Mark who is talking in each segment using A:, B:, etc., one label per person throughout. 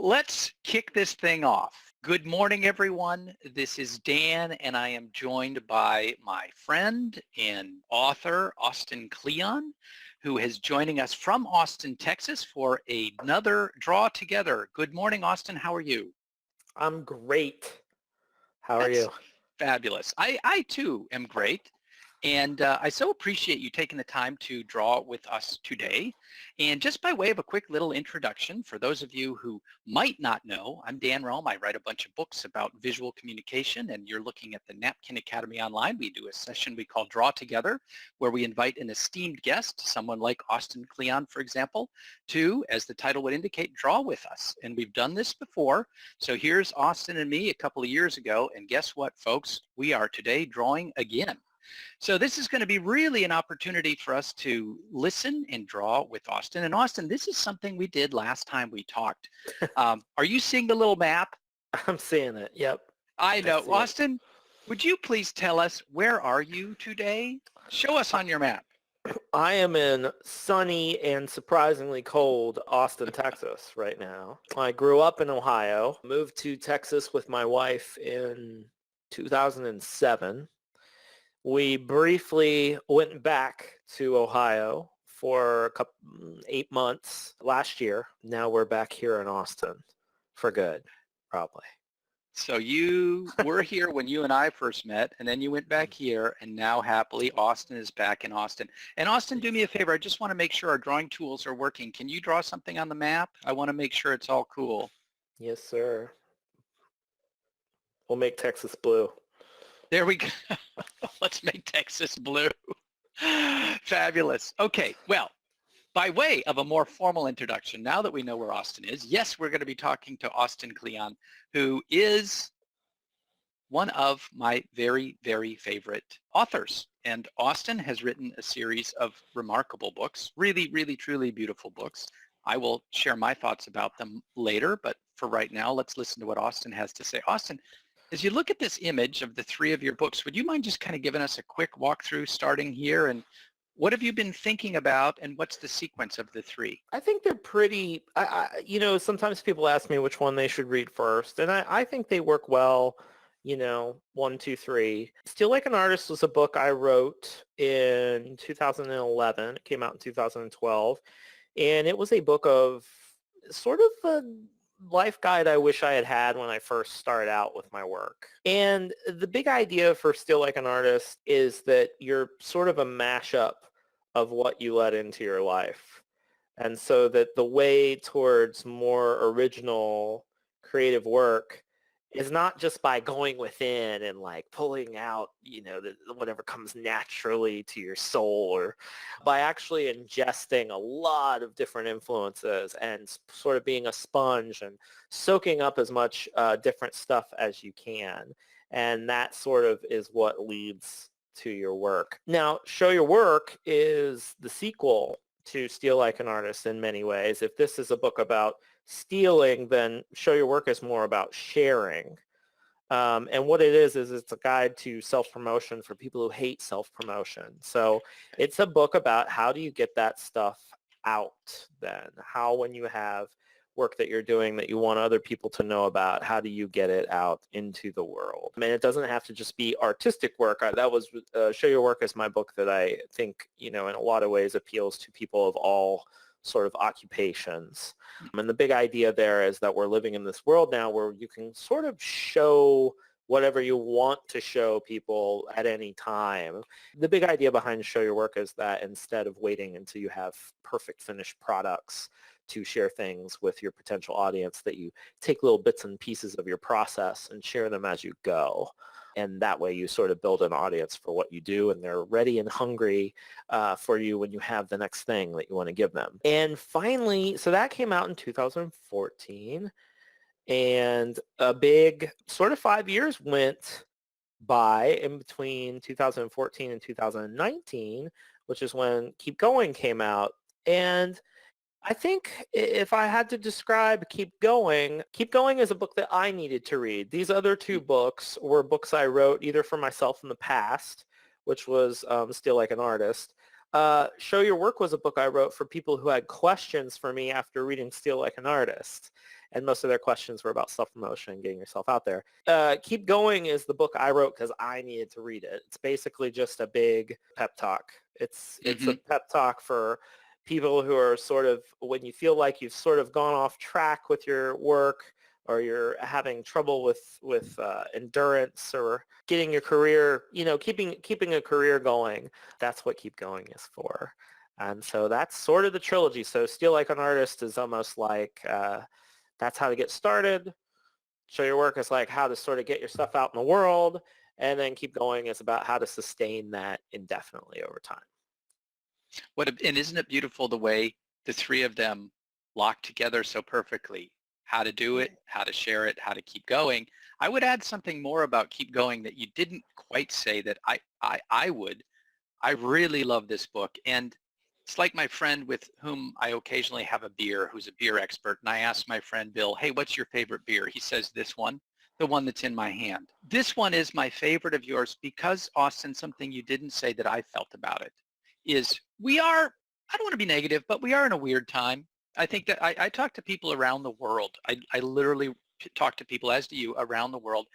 A: Let's kick this thing off. Good morning, everyone. This is Dan, and I am joined by my friend and author, Austin Kleon, who is joining us from Austin, Texas for another Draw Together. Good morning, Austin. How are you?
B: I'm great. How are
A: That's
B: you?
A: fabulous. I too am great. And I so appreciate you taking the time to draw with us today. And just by way of a quick little introduction, for those of you who might not know, I'm Dan Rome. I write a bunch of books about visual communication, and you're looking at the Napkin Academy online. We do a session we call Draw Together, where we invite an esteemed guest, someone like Austin Kleon, for example, to, as the title would indicate, draw with us. And we've done this before. So here's Austin and me a couple of years ago. And guess what, folks? We are today drawing again. So this is going to be really an opportunity for us to listen and draw with Austin. And Austin, this is something we did last time we talked. Are you seeing the little map?
B: I'm seeing it. Yep.
A: I
B: I
A: know.
B: see it.
A: Austin, would you please tell us, where are you today? Show us on your map.
B: I am in sunny and surprisingly cold Austin, Texas right now. I grew up in Ohio, moved to Texas with my wife in 2007. We briefly went back to Ohio for 8 months last year. Now we're back here in Austin for good, probably.
A: So you were here when you and I first met, and then you went back here, and now happily Austin is back in Austin. And Austin, do me a favor. I just want to make sure our drawing tools are working. Can you draw something on the map? I want to make sure it's all cool.
B: Yes, sir. We'll make Texas blue.
A: There we go. Let's make Texas blue. Fabulous. Okay, well, by way of a more formal introduction, now that we know where Austin is, yes, we're going to be talking to Austin Kleon, who is one of my very, very favorite authors. And Austin has written a series of remarkable books, really, really, truly beautiful books. I will share my thoughts about them later, but for right now, let's listen to what Austin has to say. Austin, as you look at this image of the three of your books, would you mind just kind of giving us a quick walkthrough starting here? And what have you been thinking about, and what's the sequence of the three?
B: I think they're pretty, sometimes people ask me which one they should read first, and I think they work well, 1, 2, 3. Still Like an Artist was a book I wrote in 2011. It came out in 2012, and it was a book of sort of a life guide I wish I had had when I first started out with my work. And the big idea for Still Like an Artist is that you're sort of a mashup of what you let into your life. And so that the way towards more original creative work is not just by going within and like pulling out, whatever comes naturally to your soul, or by actually ingesting a lot of different influences and sort of being a sponge and soaking up as much different stuff as you can. And that sort of is what leads to your work. Now, Show Your Work is the sequel to Steal Like an Artist in many ways. If this is a book about stealing, then Show Your Work is more about sharing. And what it is it's a guide to self-promotion for people who hate self-promotion. So it's a book about how do you get that stuff out then? How, when you have work that you're doing that you want other people to know about, how do you get it out into the world? I mean, it doesn't have to just be artistic work. That was Show Your Work is my book that I think, in a lot of ways appeals to people of all sort of occupations. And the big idea there is that we're living in this world now where you can sort of show whatever you want to show people at any time. The big idea behind Show Your Work is that instead of waiting until you have perfect finished products to share things with your potential audience, that you take little bits and pieces of your process and share them as you go. And that way you sort of build an audience for what you do, and they're ready and hungry for you when you have the next thing that you want to give them. And finally, so that came out in 2014, and a big sort of 5 years went by in between 2014 and 2019, which is when Keep Going came out. And I think if I had to describe Keep Going is a book that I needed to read. These other two books were books I wrote either for myself in the past, which was Still Like an Artist. Show Your Work was a book I wrote for people who had questions for me after reading Still Like an Artist. and most of their questions were about self-promotion and getting yourself out there. Keep Going is the book I wrote because I needed to read it. It's basically just a big pep talk. It's a
A: Hmm.
B: pep talk for people who are sort of, when you feel like you've sort of gone off track with your work, or you're having trouble with endurance, or getting your career, keeping a career going. That's what Keep Going is for. And so that's sort of the trilogy. So Steal Like an Artist is almost like that's how to get started. Show Your Work is like how to sort of get your stuff out in the world. And then Keep Going is about how to sustain that indefinitely over time.
A: And isn't it beautiful the way the three of them lock together so perfectly? How to do
B: Yeah.
A: it, how to share it, how to keep going. I would add something more about Keep Going that you didn't quite say that I would. I really love this book. And it's like my friend with whom I occasionally have a beer, who's a beer expert. And I asked my friend Bill, hey, what's your favorite beer? He says this one, the one that's in my hand. This one is my favorite of yours because, Austin, something you didn't say that I felt about it is I don't want to be negative, but we are in a weird time. I think that I talk to people around the world. I literally talk to people, as do you, around the world.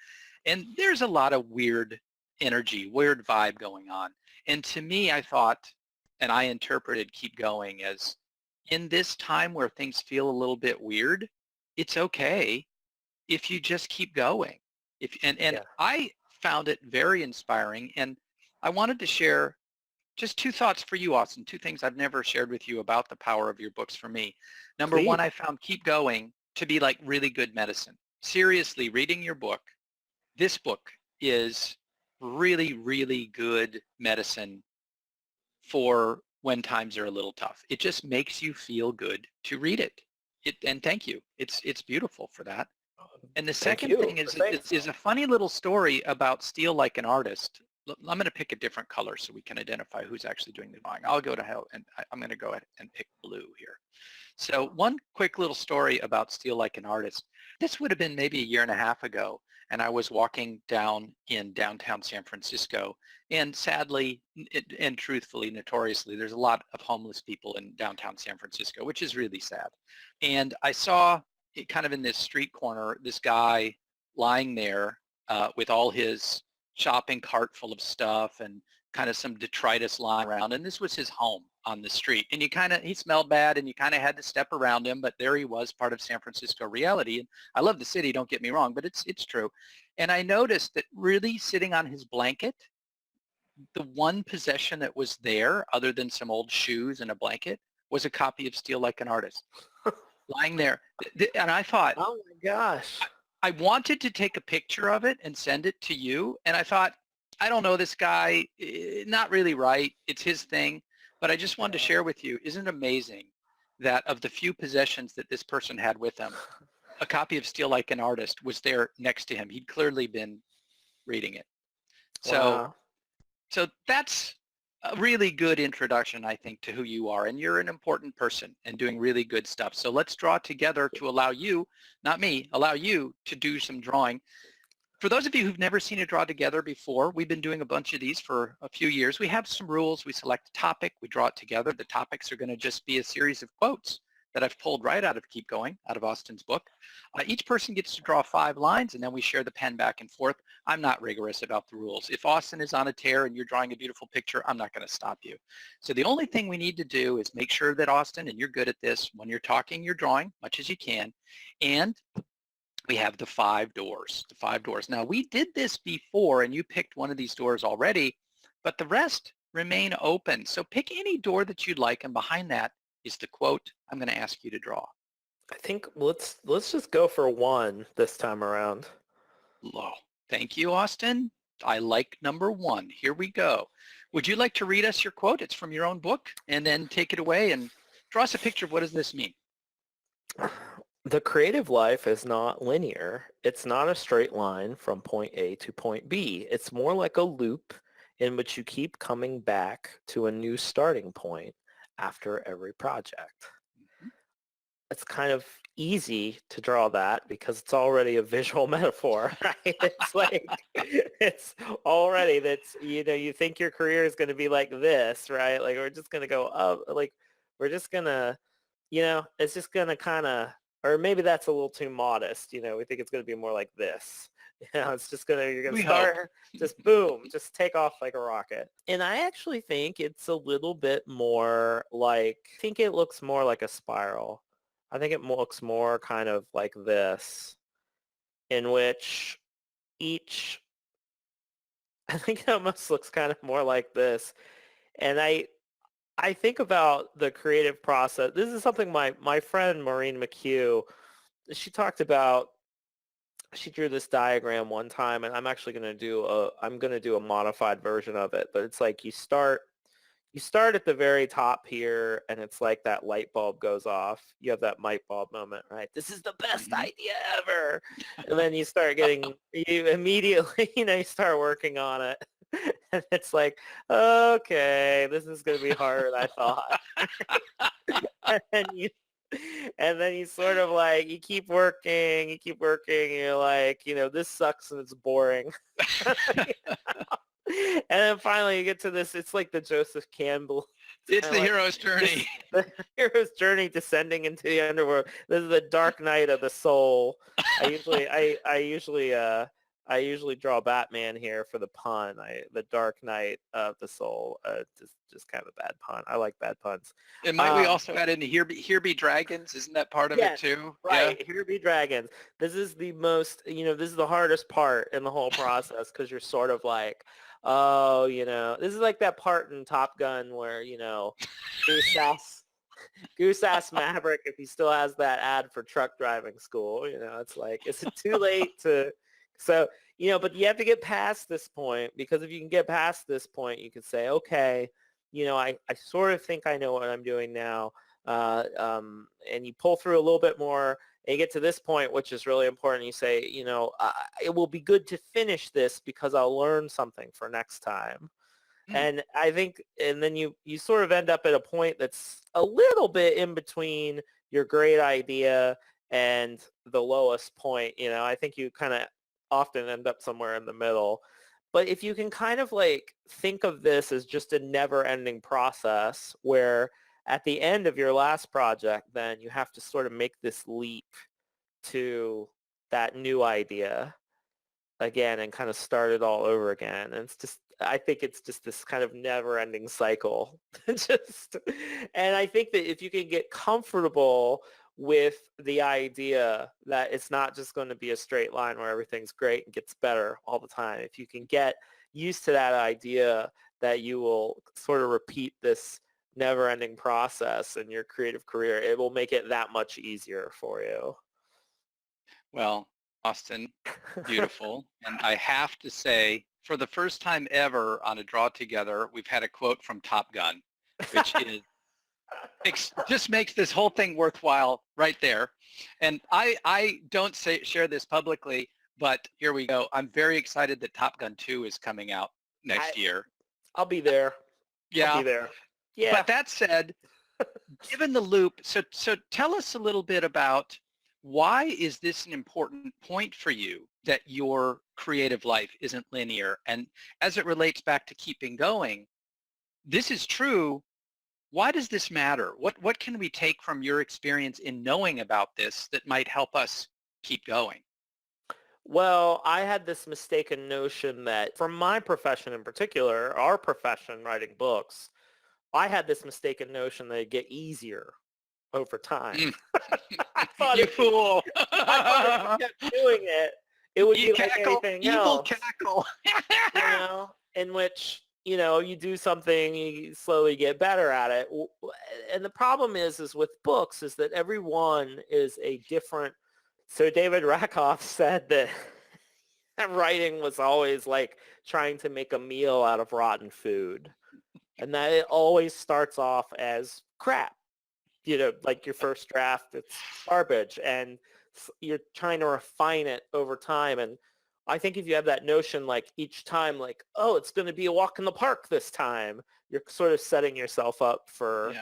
A: And there's a lot of weird energy, weird vibe going on. And to me, I thought, and I interpreted Keep Going as, in this time where things feel a little bit weird, it's okay if you just keep going. And
B: Yeah.
A: I found it very inspiring. And I wanted to share just two thoughts for you, Austin, two things I've never shared with you about the power of your books for me. Number one,
B: Please.
A: I found Keep Going to be like really good medicine. Seriously, reading your book, this book is really, really good medicine for when times are a little tough. It just makes you feel good to read it. And thank you. It's beautiful for that. And the
B: Thank
A: second
B: you.
A: thing is,
B: Thanks.
A: is a funny little story about Steal Like an Artist. I'm going to pick a different color so we can identify who's actually doing the drawing. I'll go to hell, and I'm going to go ahead and pick blue here. So one quick little story about Steal Like an Artist. This would have been maybe a year and a half ago, and I was walking down in downtown San Francisco, and sadly and truthfully, notoriously, there's a lot of homeless people in downtown San Francisco, which is really sad. And I saw it kind of in this street corner, this guy lying there with all his shopping cart full of stuff and kind of some detritus lying around. And this was his home on the street. And he smelled bad, and you kind of had to step around him, but there he was, part of San Francisco reality. And I love the city, don't get me wrong, but it's true. And I noticed that really sitting on his blanket, the one possession that was there other than some old shoes and a blanket was a copy of Steal Like an Artist lying there. And I thought,
B: Oh my gosh.
A: I wanted to take a picture of it and send it to you. And I thought, I don't know this guy, not really right. It's his thing. But I just wanted to share with you, isn't it amazing that of the few possessions that this person had with him, a copy of Steal Like an Artist was there next to him. He'd clearly been reading it. So
B: Wow.
A: so that's a really good introduction, I think, to who you are. And you're an important person and doing really good stuff. So let's draw together to allow you, not me, allow you to do some drawing. For those of you who've never seen a draw together before, we've been doing a bunch of these for a few years. We have some rules. We select a topic. We draw it together. The topics are going to just be a series of quotes that I've pulled right out of Keep Going, out of Austin's book. Each person gets to draw 5 lines, and then we share the pen back and forth. I'm not rigorous about the rules. If Austin is on a tear and you're drawing a beautiful picture, I'm not going to stop you. So the only thing we need to do is make sure that, Austin, and you're good at this, when you're talking, you're drawing much as you can, and we have the 5 doors, the 5 doors. Now, we did this before, and you picked one of these doors already, but the rest remain open. So pick any door that you'd like, and behind that is the quote I'm going to ask you to draw.
B: I think let's just go for one this time around.
A: Oh, thank you, Austin. I like number 1. Here we go. Would you like to read us your quote? It's from your own book, and then take it away and draw us a picture of what does this mean?
B: The creative life is not linear. It's not a straight line from point A to point B. It's more like a loop in which you keep coming back to a new starting point after every project. It's kind of easy to draw that because it's already a visual metaphor, right? It's like, it's already that's, you think your career is going to be like this, right? Like, we're just going to go up, like, we're just going to, it's just going to kind of or maybe that's a little too modest. We think it's going to be more like this. It's just you're going to
A: We hope.
B: start, just boom, just take off like a rocket. And I actually think it's a little bit more like, I think it looks more like a spiral. I think it looks more kind of like this, in which each, I think it almost looks kind of more like this. And I think about the creative process. This is something my friend Maureen McHugh, she talked about. She drew this diagram one time, and I'm going to do a modified version of it. But it's like you start at the very top here, and it's like that light bulb goes off. You have that light bulb moment, right? This is the best
A: Mhm.
B: idea ever. And then you immediately, you start working on it. And it's like, okay, this is going to be harder than I thought. and then you and then you sort of like you keep working, and you're like, this sucks and it's boring. And then finally you get to this, it's like the Joseph Campbell. It's
A: It's
B: kind of
A: the
B: like
A: hero's journey.
B: the hero's journey descending into the underworld. This is the dark night of the soul. I usually draw Batman here for the pun. The Dark Knight of the Soul. Just kind of a bad pun. I like bad puns.
A: And might we also add in here be dragons? Isn't that part of it
B: Yes,
A: too? Yeah.
B: right. Here be dragons. This is the most, this is the hardest part in the whole process, because you're sort of like, oh, this is like that part in Top Gun where, Goose ass, Goose ass Maverick, if he still has that ad for truck driving school, it's like, is it too late to, so, but you have to get past this point, because if you can get past this point, you can say, okay, I sort of think I know what I'm doing now. And you pull through a little bit more, and you get to this point, which is really important. You say, it will be good to finish this because I'll learn something for next time.
A: Mm.
B: And I think, and then you sort of end up at a point that's a little bit in between your great idea and the lowest point. I think you kind of often end up somewhere in the middle. But if you can kind of like think of this as just a never-ending process where at the end of your last project, then you have to sort of make this leap to that new idea again and kind of start it all over again. And I think it's just this kind of never-ending cycle. And I think that if you can get comfortable with the idea that it's not just going to be a straight line where everything's great and gets better all the time, if you can get used to that idea that you will sort of repeat this never-ending process in your creative career, it will make it that much easier for you.
A: Well, Austin, beautiful. And I have to say, for the first time ever on a Draw Together, we've had a quote from Top Gun, which is just makes this whole thing worthwhile right there. And I don't share this publicly, but here we go. I'm very excited that Top Gun 2 is coming out next year.
B: I'll be there.
A: Yeah.
B: I'll be there. Yeah.
A: But that said, given the loop, so tell us a little bit about why is this an important point for you that your creative life isn't linear? And as it relates back to keeping going, this is true. Why does this matter? What can we take from your experience in knowing about this that might help us keep going?
B: Well, I had this mistaken notion that from my profession in particular, our profession, writing books, I had this mistaken notion that it'd get easier over time.
A: Mm.
B: I thought
A: You fool.
B: I thought if you kept doing it, it would
A: You
B: be like
A: cackle,
B: anything
A: evil
B: else.
A: cackle.
B: In which, you do something, you slowly get better at it. And the problem is with books is that every one is a different. So David Rakoff said that writing was always like trying to make a meal out of rotten food. And that it always starts off as crap. Like your first draft, it's garbage. And you're trying to refine it over time. And I think if you have that notion, like each time, like, oh, it's going to be a walk in the park this time, you're sort of setting yourself up for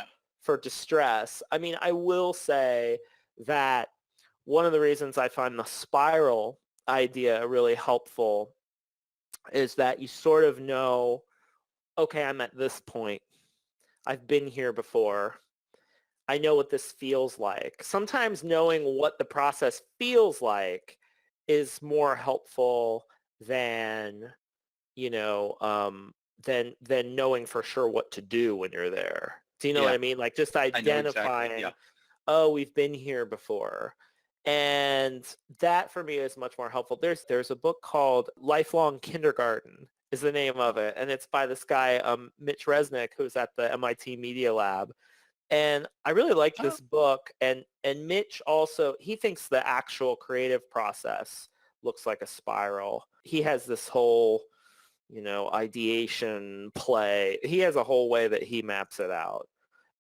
B: distress. I mean, I will say that one of the reasons I find the spiral idea really helpful is that you sort of know, okay, I'm at this point. I've been here before. I know what this feels like. Sometimes knowing what the process feels like is more helpful than, you know, than knowing for sure what to do when you're there. Do you know what
A: Yeah,
B: I mean? Like just
A: I know exactly. Yeah.
B: identifying, oh, we've been here before. And that for me is much more helpful. There's a book called Lifelong Kindergarten is the name of it. And it's by this guy, Mitch Resnick, who's at the MIT Media Lab. And I really like
A: Oh,
B: this book. And Mitch also, he thinks the actual creative process looks like a spiral. He has this whole, ideation play. He has a whole way that he maps it out,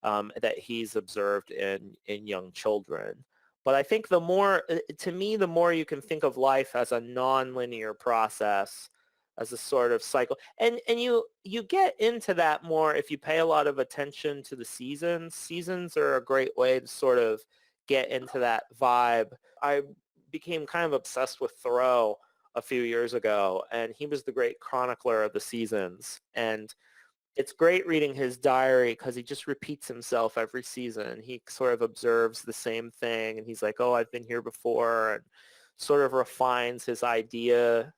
B: that he's observed in young children. But I think the more, to me, the more you can think of life as a nonlinear process, as a sort of cycle. And you get into that more if you pay a lot of attention to the seasons. Seasons are a great way to sort of get into that vibe. I became kind of obsessed with Thoreau a few years ago, and he was the great chronicler of the seasons. And it's great reading his diary because he just repeats himself every season. He sort of observes the same thing, and he's like, oh, I've been here before, and sort of refines his ideas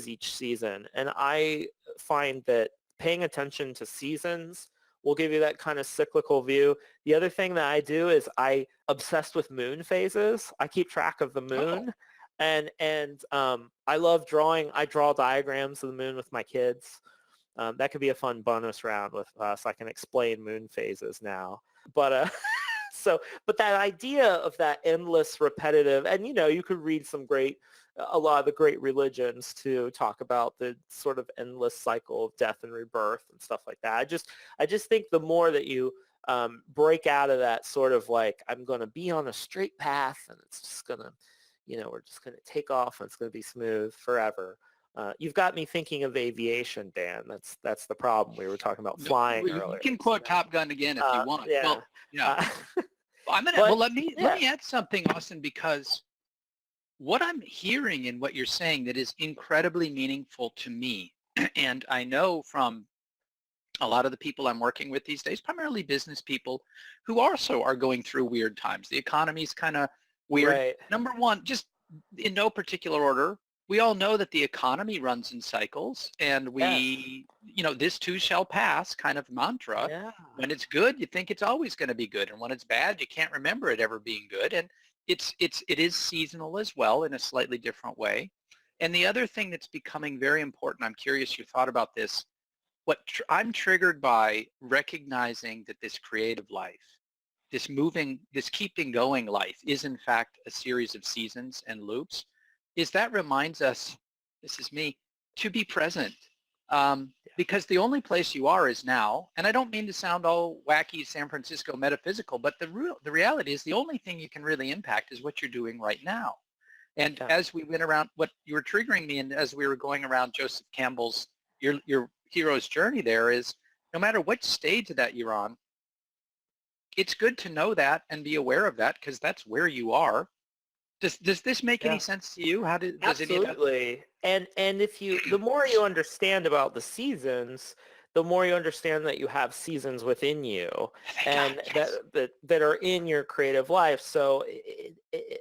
B: each season. And I find that paying attention to seasons will give you that kind of cyclical view. The other thing that I do is I obsessed with moon phases. I keep track of the
A: oh,
B: moon. And I love drawing. I draw diagrams of the moon with my kids. That could be a fun bonus round with us. I can explain moon phases now. But but that idea of that endless repetitive, and you could read a lot of the great religions to talk about the sort of endless cycle of death and rebirth and stuff like that. I just think the more that you break out of that sort of like, I'm going to be on a straight path and it's just going to, we're just going to take off and it's going to be smooth forever. You've got me thinking of aviation, Dan. That's the problem. We were talking about
A: no,
B: flying
A: you
B: earlier.
A: can quote Top Gun again if you want.
B: Yeah.
A: Well, yeah.
B: Uh,
A: Well,
B: but
A: let
B: yeah,
A: me add something, Austin, because what I'm hearing in what you're saying that is incredibly meaningful to me, and I know from a lot of the people I'm working with these days, primarily business people, who also are going through weird times. The economy's kind of weird.
B: right.
A: Number one, just in no particular order, we all know that the economy runs in cycles, and
B: Yes.
A: this too shall pass kind of mantra.
B: Yeah.
A: When it's good, you think it's always going to be good, and when it's bad, you can't remember it ever being good. And it is seasonal as well in a slightly different way. And the other thing that's becoming very important, I'm curious your thought about this, I'm triggered by recognizing that this creative life, this keeping going life is in fact a series of seasons and loops, is that reminds us, this is me, to be present. Because the only place you are is now, and I don't mean to sound all wacky San Francisco metaphysical, but the reality is the only thing you can really impact is what you're doing right now. And
B: Yeah.
A: as we went around, what you were triggering me, and as we were going around Joseph Campbell's, your hero's journey there is, no matter what stage that you're on, it's good to know that and be aware of that because that's where you are. Does this make any
B: Yeah.
A: sense to you? Does any of that?
B: Absolutely. And the more you understand about the seasons, the more you understand that you have seasons within you
A: Thank God,
B: and
A: yes.
B: that are in your creative life. So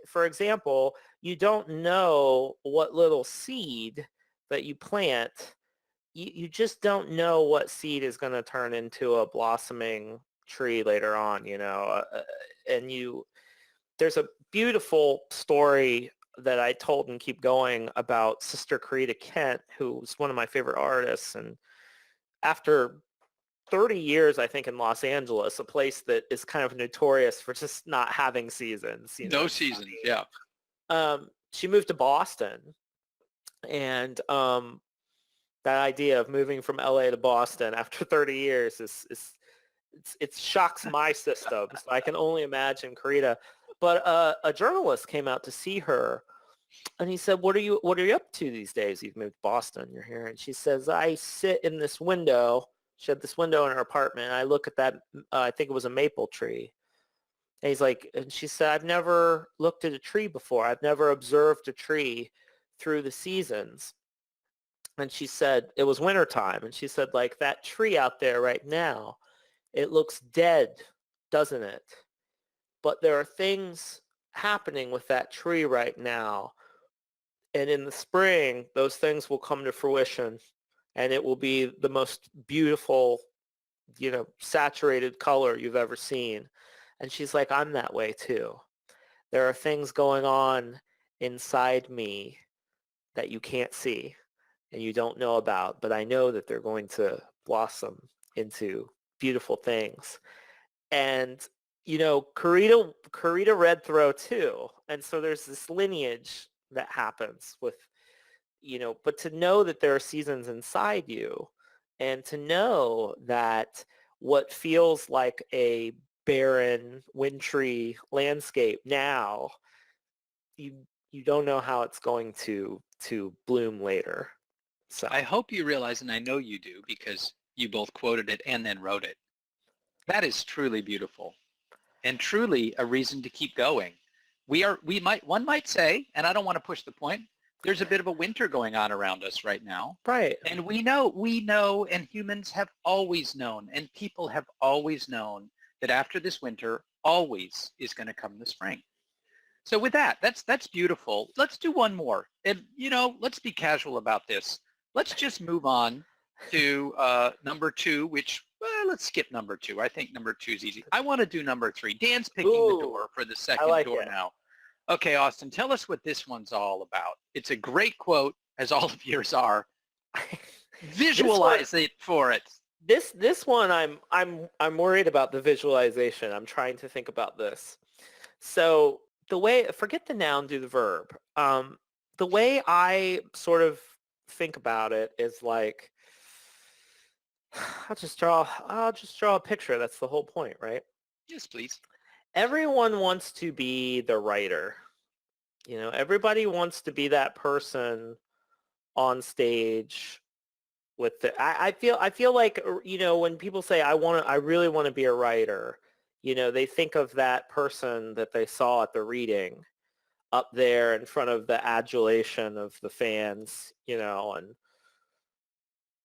B: for example, you don't know what little seed that you plant. You just don't know what seed is going to turn into a blossoming tree later on, and there's a beautiful story that I told and keep going about Sister Karita Kent, who's one of my favorite artists. And after 30 years, I think, in Los Angeles, a place that is kind of notorious for just not having seasons,
A: No
B: it's
A: seasons, yeah.
B: she moved to Boston. And that idea of moving from LA to Boston after 30 years it shocks my system. So I can only imagine Karita. But a journalist came out to see her, and he said, what are you up to these days? You've moved to Boston. You're here. And she says, I sit in this window. She had this window in her apartment. And I look at that, I think it was a maple tree. And and she said, I've never looked at a tree before. I've never observed a tree through the seasons. And she said, it was wintertime. And she said, like, that tree out there right now, it looks dead doesn't it? But there are things happening with that tree right now. And in the spring, those things will come to fruition and it will be the most beautiful, saturated color you've ever seen. And she's like, I'm that way too. There are things going on inside me that you can't see and you don't know about, but I know that they're going to blossom into beautiful things. And Karita read Thoreau too, and so there's this lineage that happens with, but to know that there are seasons inside you, and to know that what feels like a barren, wintry landscape now, you you don't know how it's going to bloom later. So
A: I hope you realize, and I know you do because you both quoted it and then wrote it. That is truly beautiful and truly a reason to keep going. One might say, and I don't want to push the point, there's a bit of a winter going on around us right now.
B: right,
A: And we know, and humans have always known, and people have always known that after this winter, always is going to come the spring. So with that, that's beautiful. Let's do one more. And, let's be casual about this. Let's just move on to number 2, which, well, let's skip number 2. I think number 2 is easy. I want to do number 3. Dan's picking the
B: ooh,
A: door for the
B: I
A: second
B: like
A: door
B: it.
A: now. Okay, Austin, tell us what this one's all about. It's a great quote, as all of yours are.
B: This one,
A: Visualize it for it.
B: this one, I'm worried about the visualization. I'm trying to think about this. So forget the noun, do the verb. The way I sort of think about it is like, I'll just draw a picture. That's the whole point, right?
A: Yes, please.
B: Everyone wants to be the writer. Everybody wants to be that person on stage with I feel like, when people say I really want to be a writer, they think of that person that they saw at the reading up there in front of the adulation of the fans, and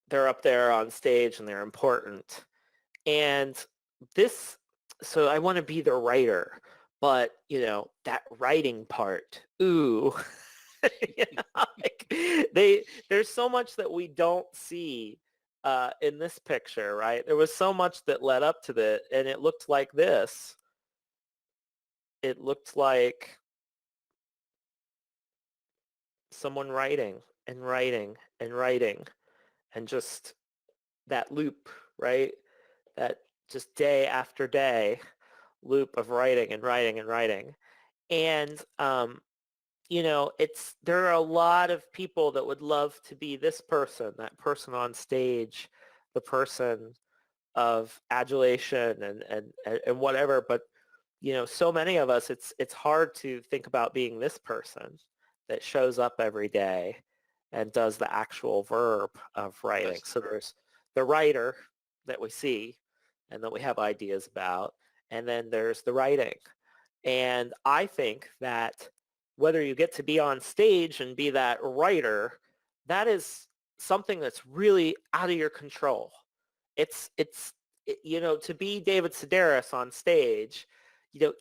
B: they're up there on stage and they're important. And this, so I want to be the writer, but that writing part, ooh, there's so much that we don't see in this picture, right? There was so much that led up to it, and it looked like this. It looked like someone writing and writing and writing, and just that loop, right? That just day after day loop of writing and writing and writing. And there are a lot of people that would love to be this person, that person on stage, the person of adulation and whatever. But so many of us, it's hard to think about being this person that shows up every day and does the actual verb of writing. So there's the writer that we see and that we have ideas about, and then there's the writing. And I think that whether you get to be on stage and be that writer, that is something that's really out of your control. To be David Sedaris on stage,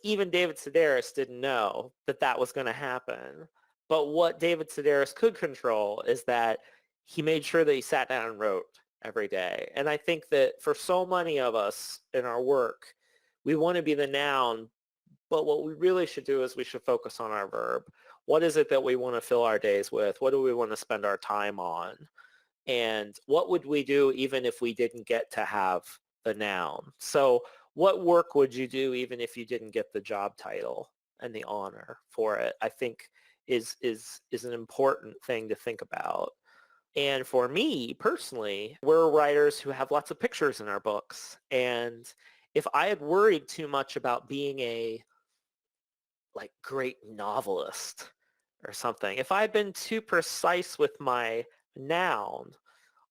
B: even David Sedaris didn't know that that was going to happen. But what David Sedaris could control is that he made sure that he sat down and wrote every day. And I think that for so many of us in our work, we want to be the noun, but what we really should do is we should focus on our verb. What is it that we want to fill our days with? What do we want to spend our time on? And what would we do even if we didn't get to have the noun? So what work would you do even if you didn't get the job title and the honor for it? I think is an important thing to think about. And for me personally, we're writers who have lots of pictures in our books. And if I had worried too much about being a great novelist or something, if I had been too precise with my noun,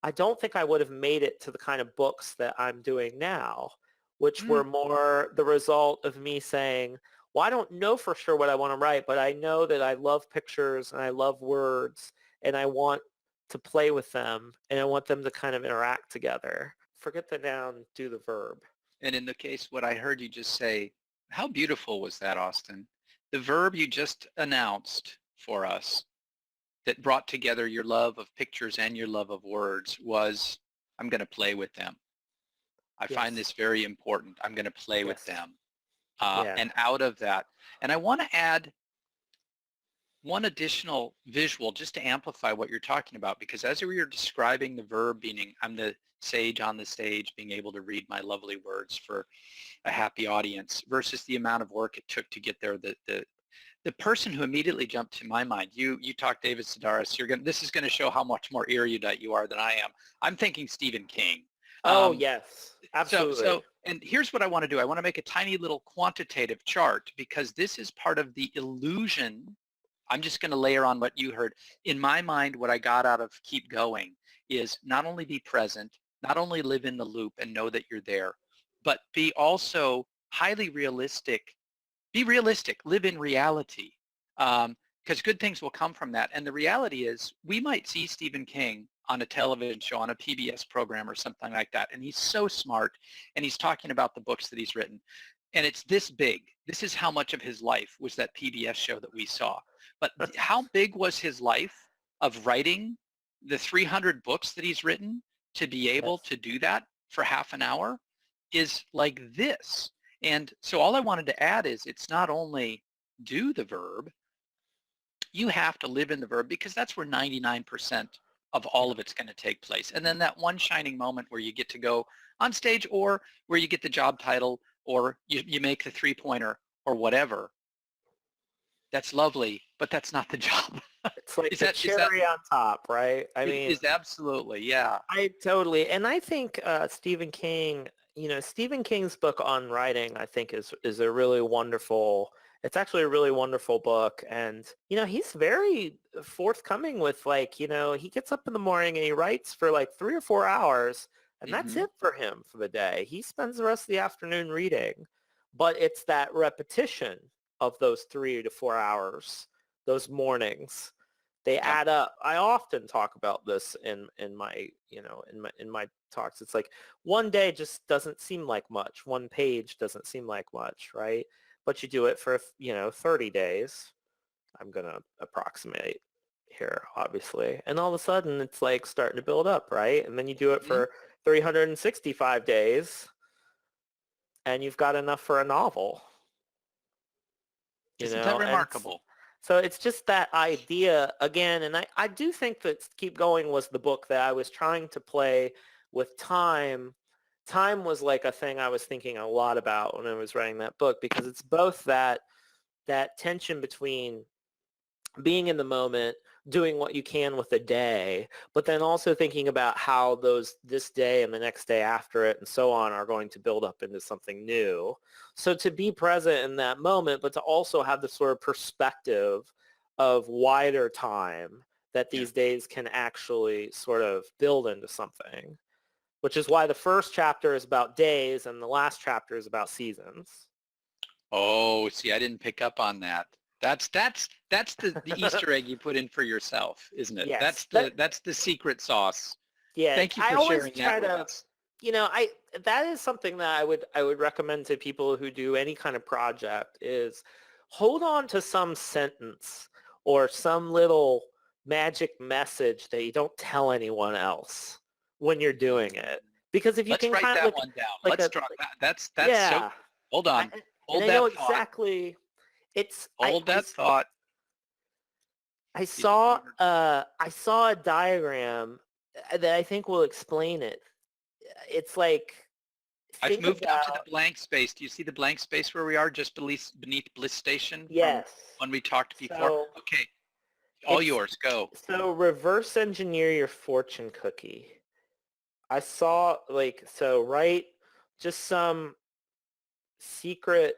B: I don't think I would have made it to the kind of books that I'm doing now, which were more the result of me saying, well, I don't know for sure what I want to write, but I know that I love pictures and I love words and I want to play with them and I want them to kind of interact together. Forget the noun, do the verb.
A: And in the case, what I heard you just say, how beautiful was that, Austin? The verb you just announced for us that brought together your love of pictures and your love of words was, I'm going to play with them. I find
B: Yes.
A: this very important. I'm going to play with
B: Yes.
A: them.
B: Yeah.
A: And out of that, and I want to add one additional visual just to amplify what you're talking about, because as we were describing the verb meaning, I'm the sage on the stage, being able to read my lovely words for a happy audience versus the amount of work it took to get there, the person who immediately jumped to my mind, you talked David Sedaris, this is going to show how much more erudite you are than I am. I'm thinking Stephen King.
B: Oh, yes.
A: So,
B: Absolutely.
A: and here's what I want to do. I want to make a tiny little quantitative chart because this is part of the illusion. I'm just going to layer on what you heard. In my mind, what I got out of Keep Going is not only be present, not only live in the loop and know that you're there, but be also highly realistic. Be realistic, live in reality, because good things will come from that. And the reality is we might see Stephen King on a television show, on a PBS program or something like that, and he's so smart, and he's talking about the books that he's written. And it's this big. This is how much of his life was that PBS show that we saw. But how big was his life of writing the 300 books that he's written to be able
B: Yes.
A: to do that for half an hour is like this. And so all I wanted to add is it's not only do the verb, you have to live in the verb because that's where 99% of all of it's going to take place. And then that one shining moment where you get to go on stage or where you get the job title or you make the three-pointer or whatever, that's lovely, but that's not the job.
B: It's like
A: is
B: the
A: that
B: cherry on top, right? I
A: it
B: mean,
A: is absolutely, yeah.
B: I totally, and I think Stephen King, Stephen King's book on writing, I think is a really wonderful. It's actually a really wonderful book, and he's very forthcoming with like, he gets up in the morning and he writes for like 3 or 4 hours, and that's
A: Hmm.
B: it for him for the day. He spends the rest of the afternoon reading, but it's that repetition of those 3 to 4 hours, those mornings they
A: Yep.
B: add up. I often talk about this in my in my talks. It's like one day just doesn't seem like much. One page doesn't seem like much, right? But you do it for 30 days. I'm gonna approximate here, obviously, and all of a sudden it's like starting to build up, right? And then you do it
A: Hmm.
B: for 365 days, and you've got enough for a novel,
A: Isn't that
B: and
A: remarkable?
B: so it's just that idea again, and I do think that Keep Going was the book that I was trying to play with time. Time was like a thing I was thinking a lot about when I was writing that book because it's both that tension between being in the moment, doing what you can with the day, but then also thinking about how this day and the next day after it and so on are going to build up into something new. So to be present in that moment, but to also have the sort of perspective of wider time that
A: Yeah.
B: these days can actually sort of build into something, which is why the first chapter is about days and the last chapter is about seasons.
A: Oh, see, I didn't pick up on that. That's the Easter egg you put in for yourself, isn't it?
B: Yes.
A: That's the secret sauce.
B: Yeah,
A: Thank you
B: I
A: for
B: always
A: sharing that
B: try
A: with
B: to,
A: us.
B: I that is something that I would recommend to people who do any kind of project is hold on to some sentence or some little magic message that you don't tell anyone else when you're doing it. Because if you
A: Let's
B: can
A: write
B: kind of
A: that one down.
B: like
A: Let's
B: a
A: draw
B: like,
A: that. That's so.
B: yeah,
A: Hold
B: I,
A: on.
B: and
A: Hold
B: I know
A: that thought.
B: exactly. It's
A: Hold that thought.
B: I saw a diagram that I think will explain it. It's like
A: I've
B: think
A: moved out to the
B: about
A: blank space. Do you see the blank space where we are, just beneath Bliss Station from
B: yes.
A: when we talked before?
B: So
A: Okay, all
B: it's
A: yours. Go.
B: so reverse engineer your fortune cookie. I saw like so write just some secret.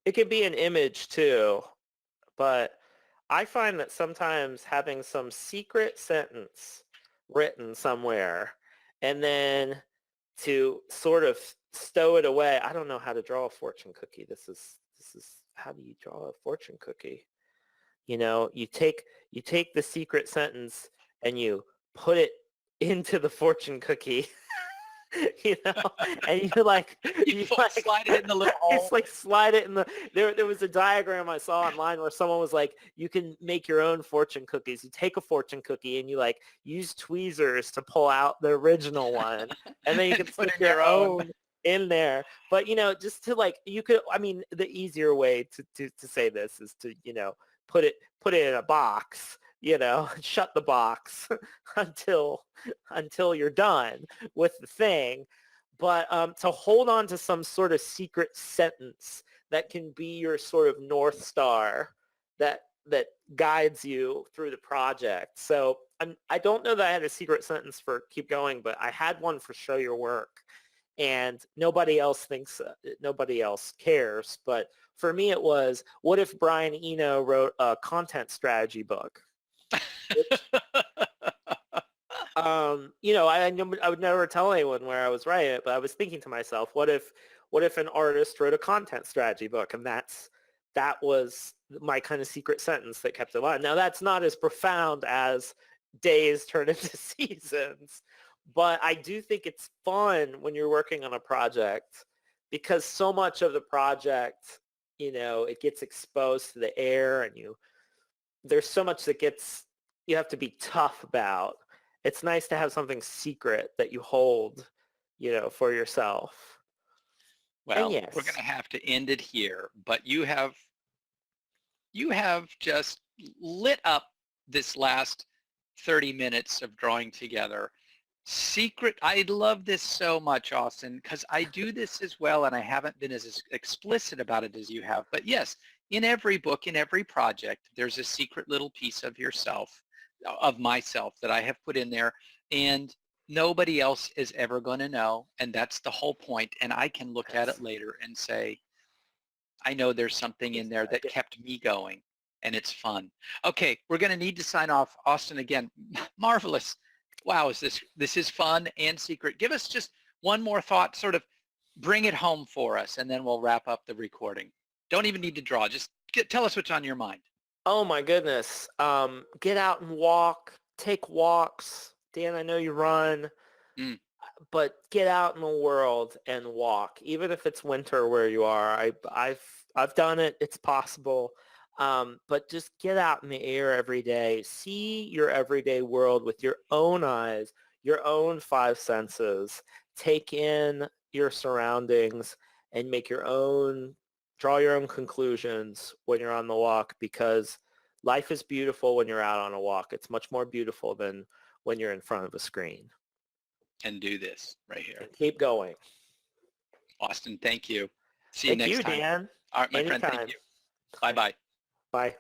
B: It could be an image too, but I find that sometimes having some secret sentence written somewhere and then to sort of stow it away. I don't know how to draw a fortune cookie. This is how do you draw a fortune cookie? You take the secret sentence and you put it into the fortune cookie you know, and
A: You
B: you like,
A: slide it in the little
B: it's
A: hole.
B: like slide it in the, there was a diagram I saw online where someone was like, you can make your own fortune cookies. You take a fortune cookie and you like use tweezers to pull out the original one, and then you
A: And
B: can
A: put
B: stick
A: in
B: your
A: your own.
B: own in there. But, just to like, you could, I mean, the easier way to say this is to, put it, put it in a box, shut the box until, you're done with the thing. But to hold on to some sort of secret sentence that can be your sort of North Star that guides you through the project. So I don't know that I had a secret sentence for keep going, but I had one for show your work. And nobody else thinks, nobody else cares. But for me, it was, what if Brian Eno wrote a content strategy book? Which, I would never tell anyone where I was writing it, but I was thinking to myself, what if an artist wrote a content strategy book? And that was my kind of secret sentence that kept it alive. Now, that's not as profound as days turn into seasons, but I do think it's fun when you're working on a project, because so much of the project, it gets exposed to the air, and there's so much that you have to be tough about. It's nice to have something secret that you hold, for yourself. And
A: Well, we're going
B: yes,
A: to have to end it here, but you have just lit up this last 30 minutes of drawing together. Secret, I love this so much, Austin, because I do this as well, and I haven't been as explicit about it as you have. But yes, in every book, in every project, there's a secret little piece of yourself, of myself, that I have put in there, and nobody else is ever going to know, and that's the whole point. And I can look at
B: yes,
A: it later and say, I know there's something in there that
B: exactly.
A: kept me going, and it's fun. Okay, we're going to need to sign off. Austin, again, marvelous. Wow, this is fun and secret. Give us just one more thought, sort of bring it home for us, and then we'll wrap up the recording. Don't even need to draw. Just tell us what's on your mind.
B: Oh my goodness. Get out and walk. Take walks. Dan, I know you run,
A: Mm,
B: but get out in the world and walk, even if it's winter where you are. I've done it. It's possible. But just get out in the air every day. See your everyday world with your own eyes, your own five senses. Take in your surroundings and draw your own conclusions when you're on the walk, because life is beautiful when you're out on a walk. It's much more beautiful than when you're in front of a screen.
A: and do this right here.
B: And keep going.
A: Austin, thank you. See you
B: Thank
A: next
B: you,
A: time.
B: Dan.
A: All right, my friend, thank
B: Anytime.
A: you.
B: All right.
A: Bye-bye.
B: Bye.